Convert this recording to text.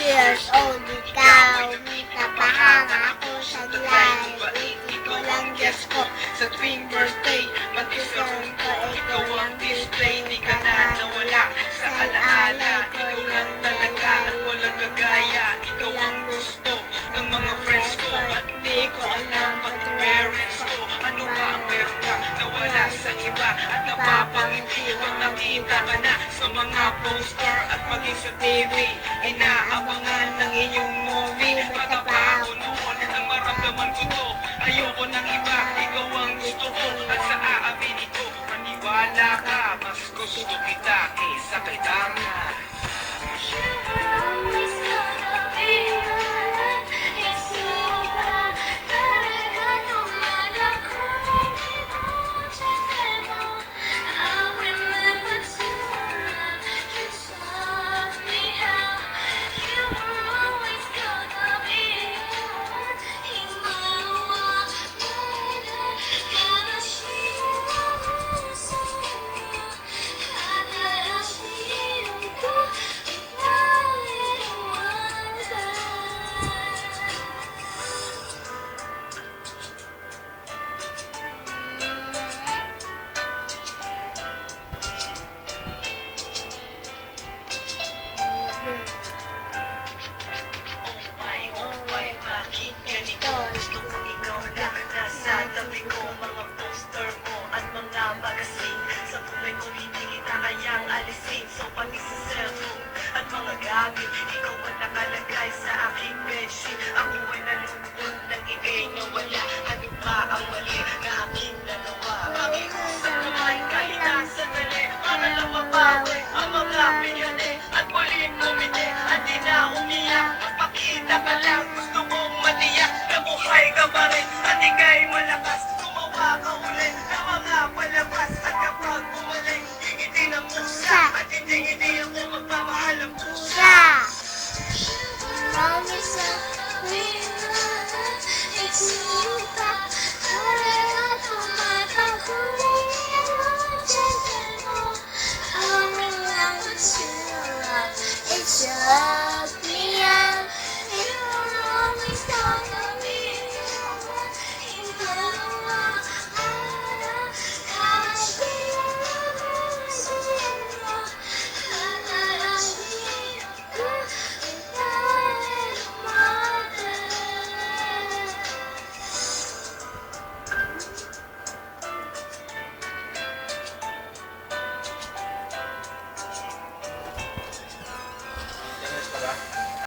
years old ikaw. Napahanga ako sa life. Ulitin ko lang Diyos ko Sa tuwing birthday, pag-isang ko, ikaw ang display. Di ka na nawala sa alaala. Ikaw lang talaga at walang gagaya. Ikaw ang gusto ng mga friends ko. At di ko alam pati parents ko. Ano ba ang meron ka nawala sa iba? At napapangiti pag nakita ka na sa mga poster at maging sa TV. Inaabangan ng iyong movie. Bata pa ako noon nang maramdaman ko to. Ayoko ng iba, ikaw ang gusto ko. At sa aamin ito, maniwala ka. Mas gusto kita kaysa kay Tama. Bakit ganito? Gusto ko ikaw lang nasa tabi ko. Mga poster mo at mga magazine sa buhay ko hindi kita kayang alisin. So pati sa cellphone at mga gamit, ikaw